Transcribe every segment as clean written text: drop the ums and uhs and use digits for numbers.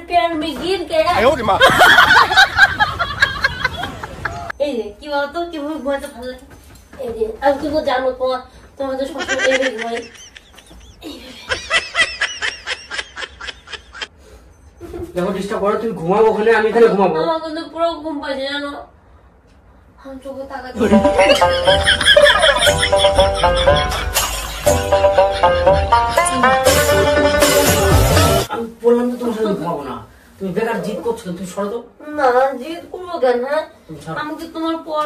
प्यार में गिर गया। এই যে কি বলতো কিভাবে ঘুমাতে ভালো লাগে, এই যে আমি কিন্তু জানো তোমার তো সবসময় এইভাবে ঘুমাই। দেখো ডিস্টার্ব করো, তুমি ঘুমাবো ওখানে, আমি এখানে ঘুমাবো। আমার কিন্তু পুরো ঘুম পাচ্ছে জানো, আমি চোখে তাকাচ্ছি। আমি বললাম তো তোমার সাথে ঘুমাবো না, তুমি বেকার জিদ করছো, তুমি সরো তো। না জিদ করবো কেন? হ্যাঁ আমি কি তোমার পর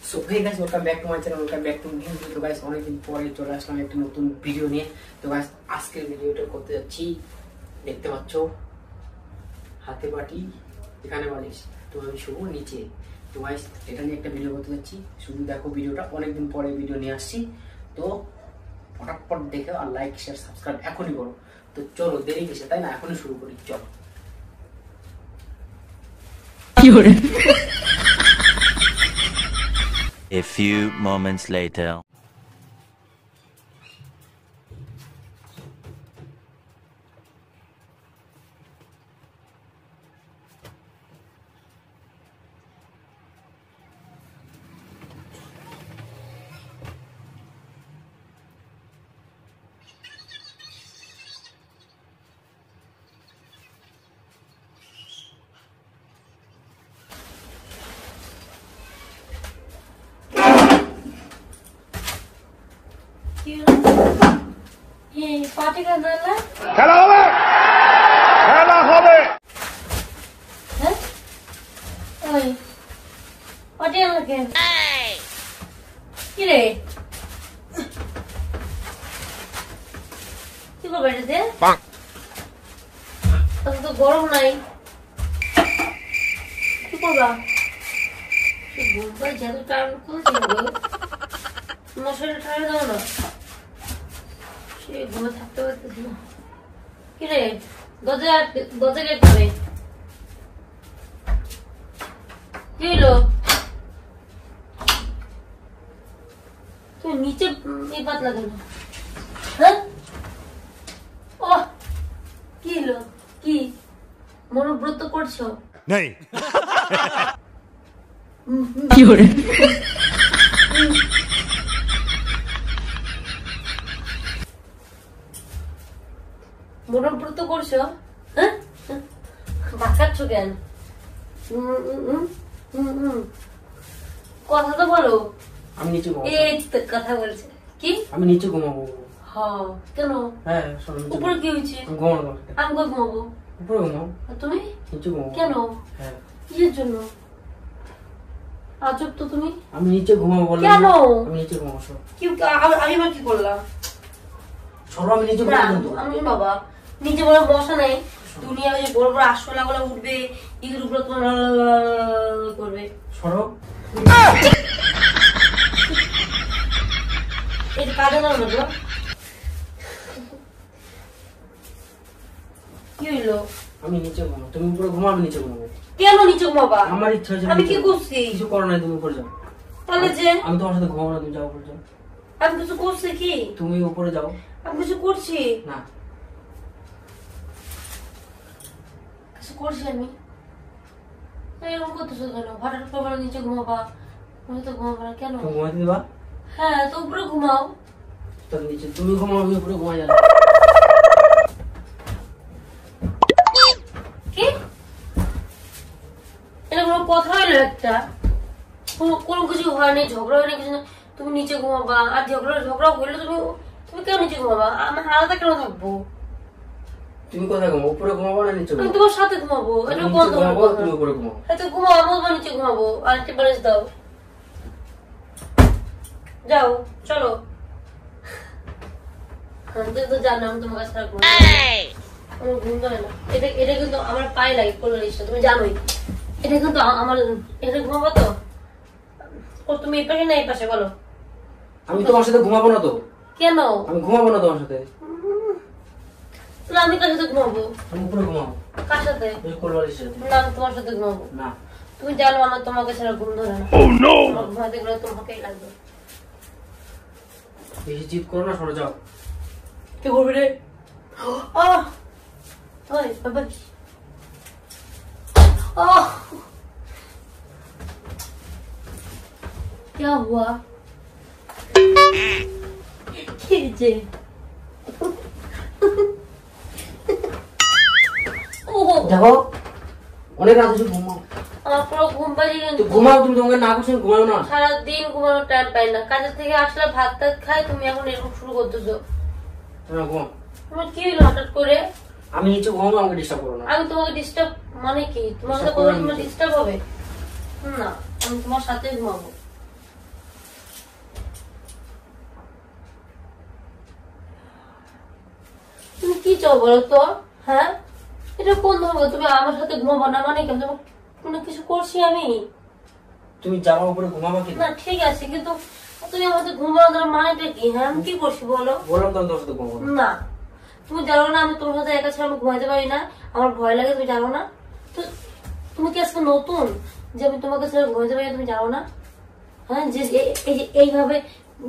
so hey guys, welcome back to my channel, welcome back to new video. Guys অনেকদিন পরে চলে আসলাম একটা নতুন ভিডিও নিয়ে। তো গাইস আজকের ভিডিওটা করতে যাচ্ছি, দেখতে পাচ্ছ হাতে বাটি এখানে বালিশ, তো আমি শুভ নিচে। তো গাইস এটা নিয়ে একটা ভিডিও করতে যাচ্ছি, শুধু দেখো ভিডিওটা, অনেকদিন পরে ভিডিও নিয়ে আসছি। তো ফটাফট দেখো আর লাইক শেয়ার সাবস্ক্রাইব এখনই করো। তো চলো দেরি কিসে, তাই না, এখনই শুরু করি, চলো। A few moments later. Party करना है? খেলা হবে, খেলা হবে। हैं? ओए, पार्टी करना क्या? किरे? क्यों बैठे थे? तो गरम नहीं। क्यों बोला? घूमकर ज़्यादा टाइम कौन सी हो? मौसम ठंडा था ना। ঘুমে থাকতে পারতেছি না। কিরে দরজা গেট করে কি হলো? তুমি নিচে এই পাতলা কেন? হ্যাঁ ও কি হলো? কি মনোব্রত করছো? नहीं কি করে? মনোব্রত করছো? হ্যাঁ বাঁকাচ্ছ কেন? কথা তো বলো। আমি নিচে ঘুমাবো। এই তো কথা বলছে। কি আমি নিচে ঘুমাবো? হ্যাঁ কেন? হ্যাঁ উপরে কি হয়েছে? আমি ঘুমাবো না, আমি কই ঘুমাবো? উপরে ঘুমাও। আর তুমি নিচে ঘুমাবো কেন? হ্যাঁ কিসের জন্য? আজব তো তুমি। আমি নিচে ঘুমাবো বললাম। কেন? আমি নিচে ঘুমাবো। সর কি আমি আবার কি করলাম? সরো, আমি নিচে ঘুমাবো। আমি বাবা নিচে বড় বসা নাই, দুনিয়া ওই বড় বড় আশলা গুলো উঠবে, ইঁদুর উপরে তোমার করবে। সরো। এই কাজে না তো কি হইলো? আমি নিচে ঘুমাবো, তুমি উপরে ঘুমাও, আমি নিচে ঘুমাবো। কেন নিচে ঘুমাবা? আমার ইচ্ছা হয়েছে। আমি কি করছি? কিছু করো না, তুমি উপরে যাও। তাহলে যে আমি তোমার সাথে ঘুমাবো না, তুমি যাও উপরে যাও। আমি কিছু করছি কি? তুমি উপরে যাও। আমি কিছু করছি না, কিছু করছি আমি? এরকম করতেছো কেন? হঠাৎ করে বলো নিচে ঘুমাবা, আমি তো ঘুমাবো না। কেন? তুমি ঘুমাতে দিবা? হ্যাঁ তো উপরে ঘুমাও। তাহলে নিচে তুমি ঘুমাও, আমি উপরে ঘুমাই যাবো। কি এটা কোনো কথা হইলো? একটা কোনো কিছু হয়নি, ঝগড়া হয়নি, কিছু না, তুমি নিচে ঘুমাবা। আর ঝগড়া হইলো তুমি কেন নিচে ঘুমাবা? আমি আলাদা কেন থাকবো? তুমি কোথায় ঘুমাও, উপরে ঘুমাবো না নিচে আমি ঘুমাবো? তোমার সাথে ঘুমাবো। এটা নিচে বন্ধ ঘুমাবো, করবো। তুমি উপরে ঘুমাও। হয়তো ঘুমাও, আমি নিচে ঘুমাবো। আর একটা বালিশ দাও, যাও চলো। তুমি তো জানো আমি তোমার কাছে থাকবো, আমার ঘুম হয় না। এটা কিন্তু আমার পায়ে লাগে বালিশটা, তুমি জানোই। এটা কিন্তু আমার, এটা ঘুমাবো তো। তুমি এই পাশে না এই পাশে বলো? আমি তোমার সাথে ঘুমাবো না তো। কেন? আমি ঘুমাবো না তোমার সাথে। আমি কার সাথে ঘুমাবো? আমি উপরে ঘুমাবো। কার সাথে? ওই কোলবালিশের সাথে। না আমি তোমার সাথে ঘুমাবো না। তুমি জানো আমার তোমাকে ছাড়া ঘুম ধরে না। আমার ঘুমাতে গেলে তোমাকেই লাগবে। বেশি জিদ করো না, সরে যাও। কি করবি রে? আহ ओए बाबा ओह क्या हुआ कीजिए দেখো অনেক রাত হচ্ছে ঘুমাও আমার পুরো ঘুম পাইছে তো কিন্তু ঘুমাও তুমি তোমাকে না করছেন ঘুমাও না সারাদিন ঘুমানোর টাইম পাই না কাজের থেকে আসলে ভাত টাত খাই তুমি এখন এরকম শুরু করতেছো হ্যাঁ ঘুমাও তোমার কি হলো হঠাৎ করে আমি নিচে ঘুমাবো আমাকে ডিস্টার্ব করো না আমি তোমাকে ডিস্টার্ব মানে কি তোমার সাথে Disturb কথা করবেন তোমার না। ডিস্টার্ব হবে না আমি তোমার সাথে ঘুমাবো তুমি কি চাও বলো তো হ্যাঁ এটা কোন ধরনের তুমি আমার সাথে ঘুমাবো না মানে কেন তোমার কোনো কিছু করছি আমি তুমি জামা উপরে ঘুমাবো কি না ঠিক আছে কিন্তু তুমি আমার সাথে ঘুমানো দেওয়ার মানেটা কি হ্যাঁ আমি কি করছি বলো বললাম তো আমি তোমার সাথে ঘুমাবো না। না তুমি জানো না আমি তোমার সাথে একা ছাড়া আমি ঘুমাইতে পারি না আমার ভয় লাগে তুমি জানো না তো তুমি কি আজকে নতুন যে আমি তোমাকে ছাড়া ঘুমাইতে পারি না, তুমি জানো না হ্যাঁ যে এই যে এইভাবে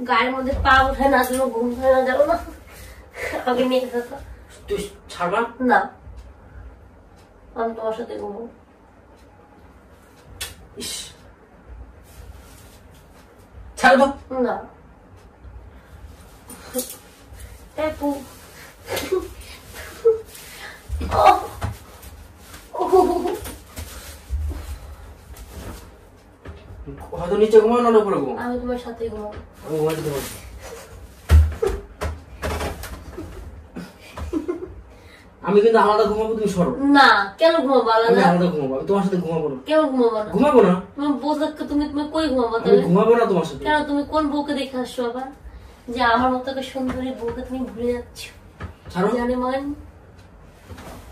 গায়ের মধ্যে পা উঠায় না তুমি ঘুম হয় না জানো না আগে নিয়ে গেছো তো তুই ছাড়বা না আমি তোমার সাথে ঘুমাবো ইস ছাড়বো না এই পু Oh. হয়তো নিচে ঘুমাও না উপরে ঘুমাও আমি তোমার সাথে ঘুমাবো আমি ঘুমাতে দেবো না। আমি কিন্তু আলাদা ঘুমাবো তুমি সরো না কেন ঘুমাবো আমি আলাদা আলাদা ঘুমাবো আমি তোমার সাথে ঘুমাবো না কেন ঘুমাবো না ঘুমাবো না তুমি বোঝাকে তুমি তুমি কই ঘুমাবো আমি তাহলে ঘুমাবো না তোমার সাথে কেন তুমি কোন বউকে দেখে আসছো আবার যে আমার মতো একটা সুন্দরী বউকে তুমি ভুলে যাচ্ছ ছাড়ো জানে মান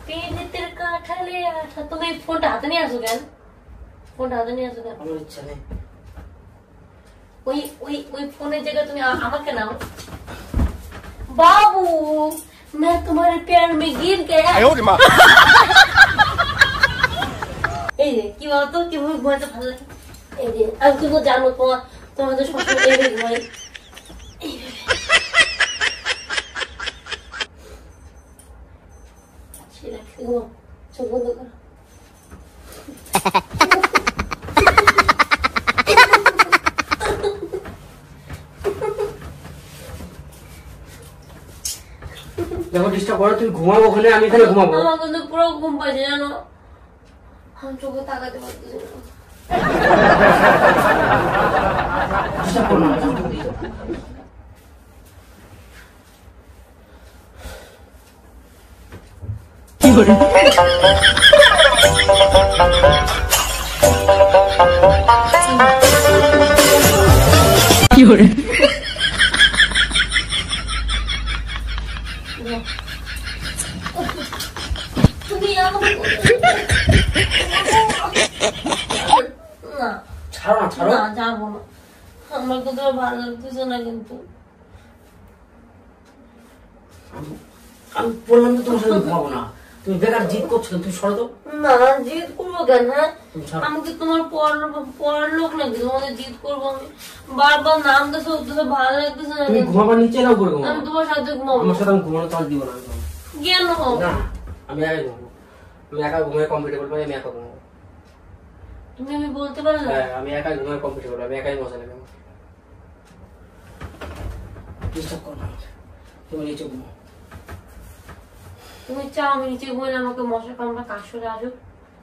পেটের কাঠালে আঠা তুমি ফোনটা হাতে নিয়ে আসো কেন ফোনটা হাতে নিয়ে আসো কেন আমার ইচ্ছা নেই ওই ওই ওই ফোনের জায়গায় তুমি আমাকে নাও बाबू मैं तुम्हारे प्यार में गिर गया এই যে কি বলতো কিভাবে ঘুমাতে ভালো লাগে এই যে আমি তুমি জানো তোমার তো সবসময় এইভাবে ঘুমাই চোখ বন্ধ করো যখন ডিস্টার্ব করো তুমি ঘুমাবো ওখানে আমি এখানে ঘুমাবো আমার কিন্তু পুরো ঘুম পাচ্ছে জানো আমি চোখে তাকাতে পারতেছি না ডিস্টার্ব করো না তুমি আমাকে না ছাড়ো না ছাড়ো না যাবো না আমার তো তোর ভালো লাগতেছে না কিন্তু আমি বললাম তো তোমার সাথে ঘুমাবো না তুমি বেকার জিদ করছো তুমি সরো তো না জিদ করবো কেন হ্যাঁ তুমি ছাড়ো আমি কি তোমার পড়ার লোক নাকি তোমাদের জিদ করবো আমি বারবার নাম দেশে উঠতেছে ভালো লাগতেছে না তুমি ঘুমাবার নিচে না উপরে আমি ঘুমাবো তোমার সাথে ঘুমাবো আমার সাথে আমি ঘুমানো তোমার দিব না আমি ঘুমাবো। কেন না আমি একাই ঘুমাবো আমি একা ঘুমাই কমফোর্টেবল পাই আমি একা ঘুমাবো তুমি আমি বলতে পারো না হ্যাঁ আমি একাই ঘুমাই কমফোর্টেবল আমি একাই মজা লাগে আমার ডিস্টার্ব করো না আমাকে। তুমি নিচে ঘুমাও তুমি চাও আমি নিচে ঘুমালে আমাকে মশা কামড়া কাশরে আসুক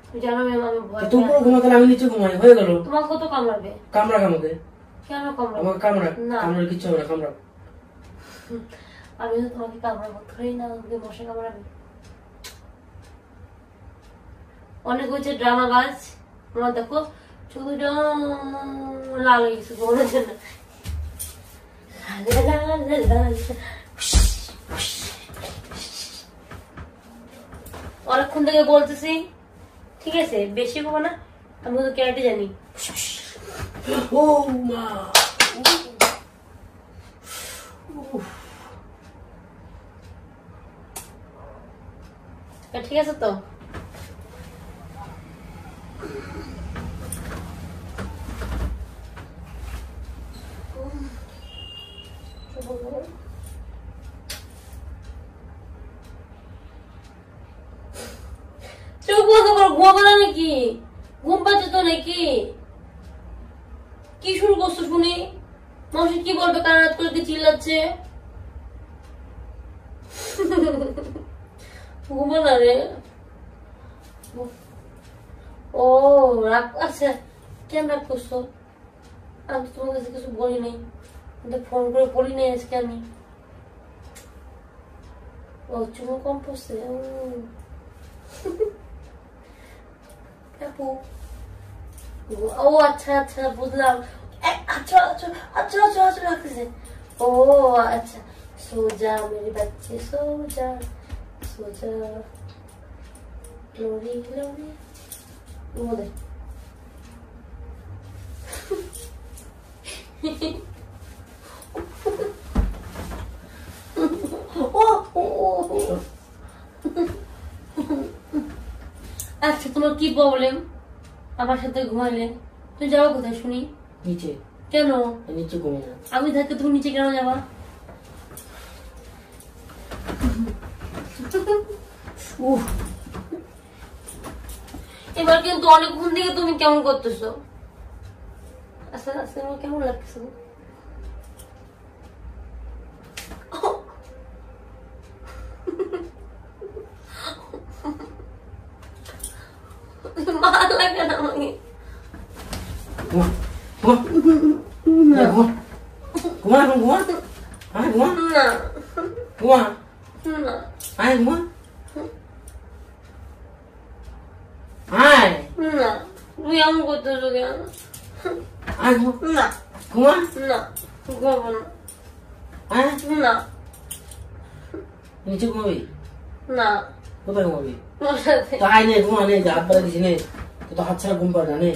তুমি জানো ম্যাম আমি ভয় তুমি পাই। ঘুমাতে আমি নিচে ঘুমাই হয়ে গেল তোমাকে কত কামড়াবে কামড়া কামড়ে কেন কামড়াবে আমাকে কামড়া না। কামড়ার কিচ্ছু হবে না কামড়া আমি তো তোমাকে কামড়াবো ধরি না আমাকে মশা কামড়াবে অনেক হচ্ছে ড্রামা বাজ আমার দেখো চুলটা লাল হয়ে গেছে ঘুমানোর জন্য অনেকক্ষণ থেকে বলতেছি ঠিক আছে বেশি ঘুমো না আমি তো ক্যারেটে জানি ও মা ঠিক আছে তো ঘুমাবো না নাকি? ঘুম পাচ্ছে তো নাকি? কি শুরু করছো শুনি? মানুষ কি বলবে? কান রাত করে চিল্লাচ্ছে। ঘুমো না রে। ও রাগ, আচ্ছা কেন রাগ করছো? আমি তোমার কাছে কিছু বলি নাই, ফোন করে বলি নাই আজকে আমি। ও চুমো কম পড়ছে। ও আচ্ছা আচ্ছা বুঝলাম। আচ্ছা আচ্ছা আচ্ছা আচ্ছা আচ্ছা রাখতেছে। ও আচ্ছা, সোজা মেরে বাচ্চে সোজা সোজা গ্লোরি গ্লোরি ওদের। আচ্ছা তোমার কি প্রবলেম আমার সাথে ঘুমাইলে? তুমি যাবো কোথায় শুনি? নিচে। কেন? নিচে ঘুমো না। আমি থাকতে তুমি নিচে কেন যাবা? এবার কিন্তু অনেকক্ষণ থেকে তুমি কেমন করতেছো? আচ্ছা আচ্ছা আমার কেমন লাগতেছে? মার লাগে না আমাকে। ঘুমা ঘুমা ঘুমা ঘুমা আয় ঘুমা না ঘুমা না আয় ঘুমা আয় না, তুমি এমন করতেছো কেন? আয় ঘুমা না ঘুমা না ঘুমাবো না। আয় না নিচে ঘুমাবি? না কোথায় ঘুমাবি? তোমার সাথে। তো আয় নে ঘুমা নে, হাত বাড়া দিছি নে, তো হাত ছাড়া ঘুম পাবে না নে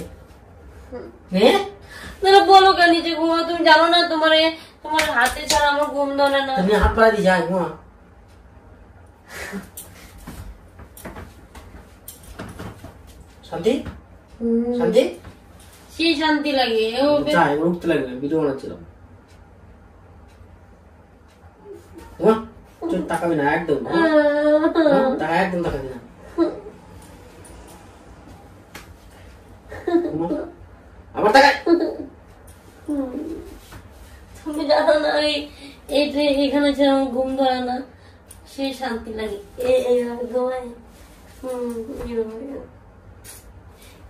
নে। তুমি বলো কেন নিচে ঘুমাও? তুমি জানো না তোমার তোমার হাতে ছাড়া আমার ঘুম ধরে না। তুমি হাত বাড়া দিছি, আয় ঘুমা। শান্তি শান্তি সেই শান্তি লাগে। চাই উঠতে লাগবে, ভিডিও বানাচ্ছিলাম। ঘুমা, চোখ তাকাবি না একদম, টাকা একদম তাকাবি না। ঘুমা, আবার তাকাই। তুমি জানো না এখানে ছাড়া আমার ঘুম ধরে না, সেই শান্তি লাগে। এইভাবে ঘুমাই।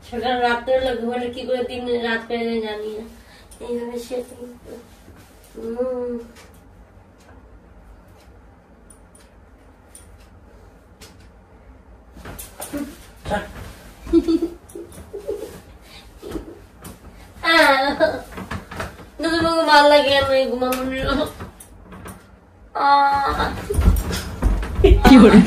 সকাল রাত্রে ঘুমালে কি করে দিন রাত করে জানি না। এইভাবে সে তোমাকে মার লাগে আমি ঘুমানো। কি করে